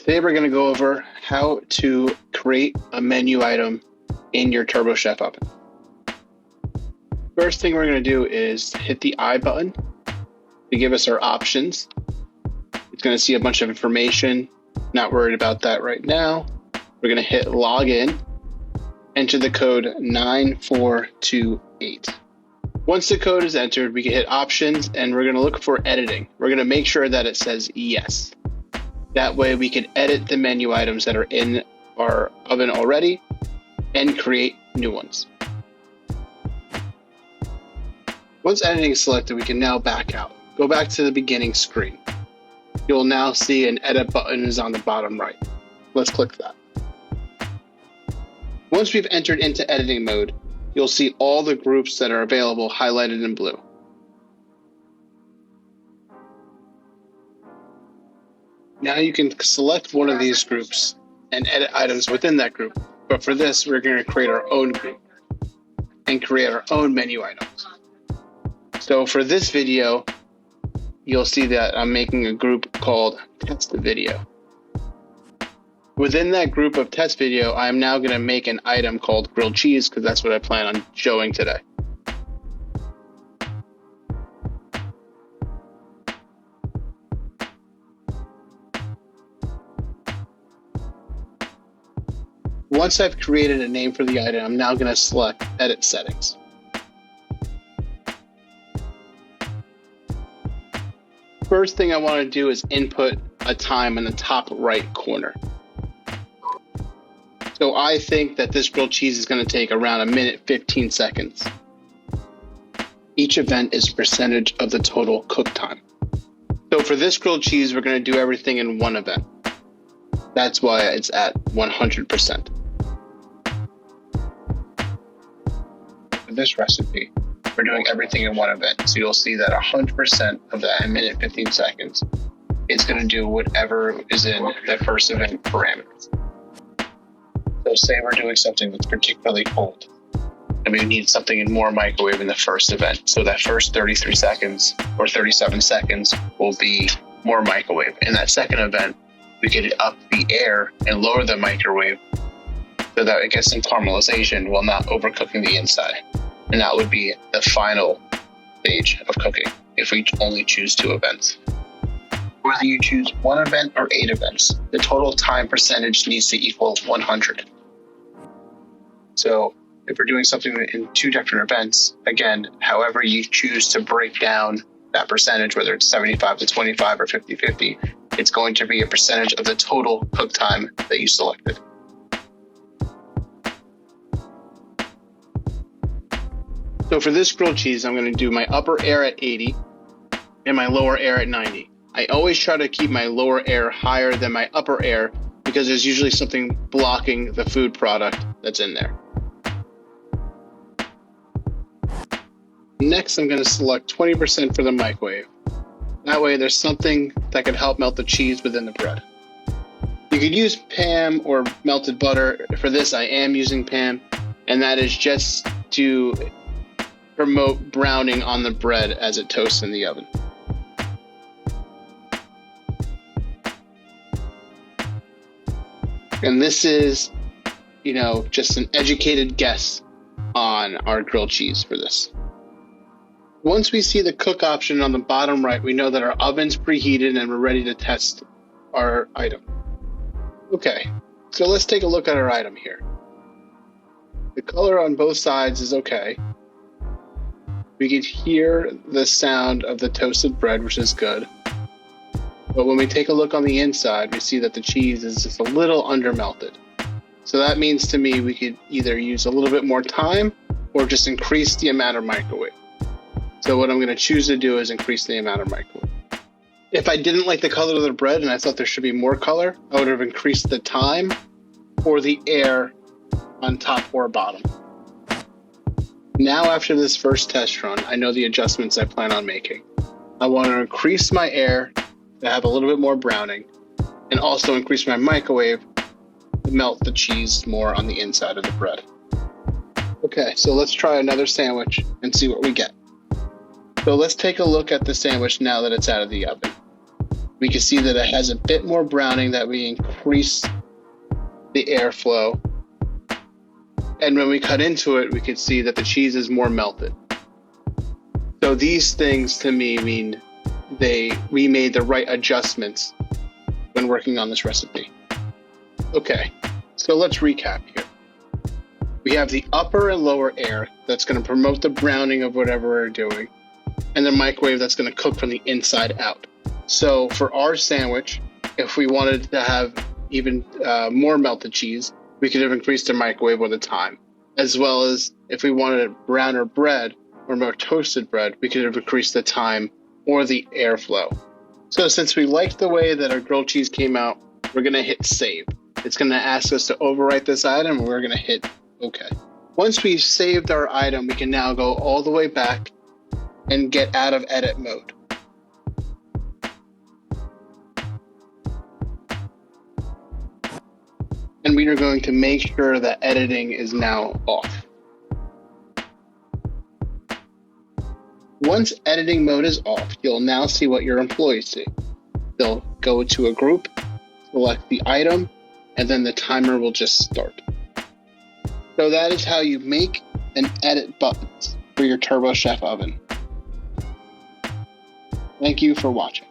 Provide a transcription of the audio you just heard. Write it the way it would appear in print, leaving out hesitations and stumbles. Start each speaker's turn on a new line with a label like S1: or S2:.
S1: Today we're going to go over how to create a menu item in your TurboChef oven. First thing we're going to do is hit the I button to give us our options. It's going to see a bunch of information. Not worried about that right now. We're going to hit login, enter the code 9428. Once the code is entered, we can hit options and we're going to look for editing. We're going to make sure that it says yes. That way we can edit the menu items that are in our oven already and create new ones. Once editing is selected, we can now back out. Go back to the beginning screen. You'll now see an edit button is on the bottom right. Let's click that. Once we've entered into editing mode, you'll see all the groups that are available highlighted in blue. Now you can select one of these groups and edit items within that group. But for this, we're going to create our own group and create our own menu items. So for this video, you'll see that I'm making a group called Test Video. Within that group of test video, I'm now going to make an item called grilled cheese because that's what I plan on showing today. Once I've created a name for the item, I'm now going to select Edit Settings. First thing I want to do is input a time in the top right corner. So I think that this grilled cheese is going to take around 1 minute 15 seconds. Each event is a percentage of the total cook time. So for this grilled cheese, we're going to do everything in one event. That's why it's at 100%. For this recipe, we're doing everything in one event. So you'll see that 100% of that 1 minute 15 seconds is going to do whatever is in the first event parameters. So say we're doing something that's particularly cold and we need something in more microwave in the first event. So that first 33 seconds or 37 seconds will be more microwave. In that second event, we could up the air and lower the microwave so that it gets some caramelization while not overcooking the inside. And that would be the final stage of cooking if we only choose 2 events. Whether you choose 1 event or 8 events, the total time percentage needs to equal 100. So if we're doing something in 2 different events, again, however you choose to break down that percentage, whether it's 75 to 25 or 50-50, it's going to be a percentage of the total cook time that you selected. So for this grilled cheese, I'm going to do my upper air at 80 and my lower air at 90. I always try to keep my lower air higher than my upper air because there's usually something blocking the food product that's in there. Next, I'm going to select 20% for the microwave. That way there's something that can help melt the cheese within the bread. You could use Pam or melted butter. For this, I am using Pam, and that is just to promote browning on the bread as it toasts in the oven. And this is, just an educated guess on our grilled cheese for this. Once we see the cook option on the bottom right, we know that our oven's preheated and we're ready to test our item. Okay, so let's take a look at our item here. The color on both sides is okay. We can hear the sound of the toasted bread, which is good. But when we take a look on the inside, we see that the cheese is just a little undermelted. So that means to me we could either use a little bit more time or just increase the amount of microwave. So what I'm going to choose to do is increase the amount of microwave. If I didn't like the color of the bread and I thought there should be more color, I would have increased the time or the air on top or bottom. Now after this first test run, I know the adjustments I plan on making. I want to increase my air to have a little bit more browning and also increase my microwave to melt the cheese more on the inside of the bread. Okay, so let's try another sandwich and see what we get. So let's take a look at the sandwich now that it's out of the oven. we can see that it has a bit more browning, that we increase the airflow. And when we cut into it, we can see that the cheese is more melted. So these things to me mean we made the right adjustments when working on this recipe. Okay, so let's recap here. We have the upper and lower air that's going to promote the browning of whatever we're doing, and the microwave that's going to cook from the inside out. So for our sandwich, if we wanted to have even more melted cheese, we could have increased the microwave or the time. As well as if we wanted browner bread or more toasted bread, we could have increased the time or the airflow. So since we liked the way that our grilled cheese came out, we're going to hit save. It's going to ask us to overwrite this item, and we're going to hit OK. Once we've saved our item, we can now go all the way back and get out of edit mode. And we are going to make sure that editing is now off. Once editing mode is off, you'll now see what your employees see. They'll go to a group, select the item, and then the timer will just start. So that is how you make and edit buttons for your TurboChef oven. Thank you for watching.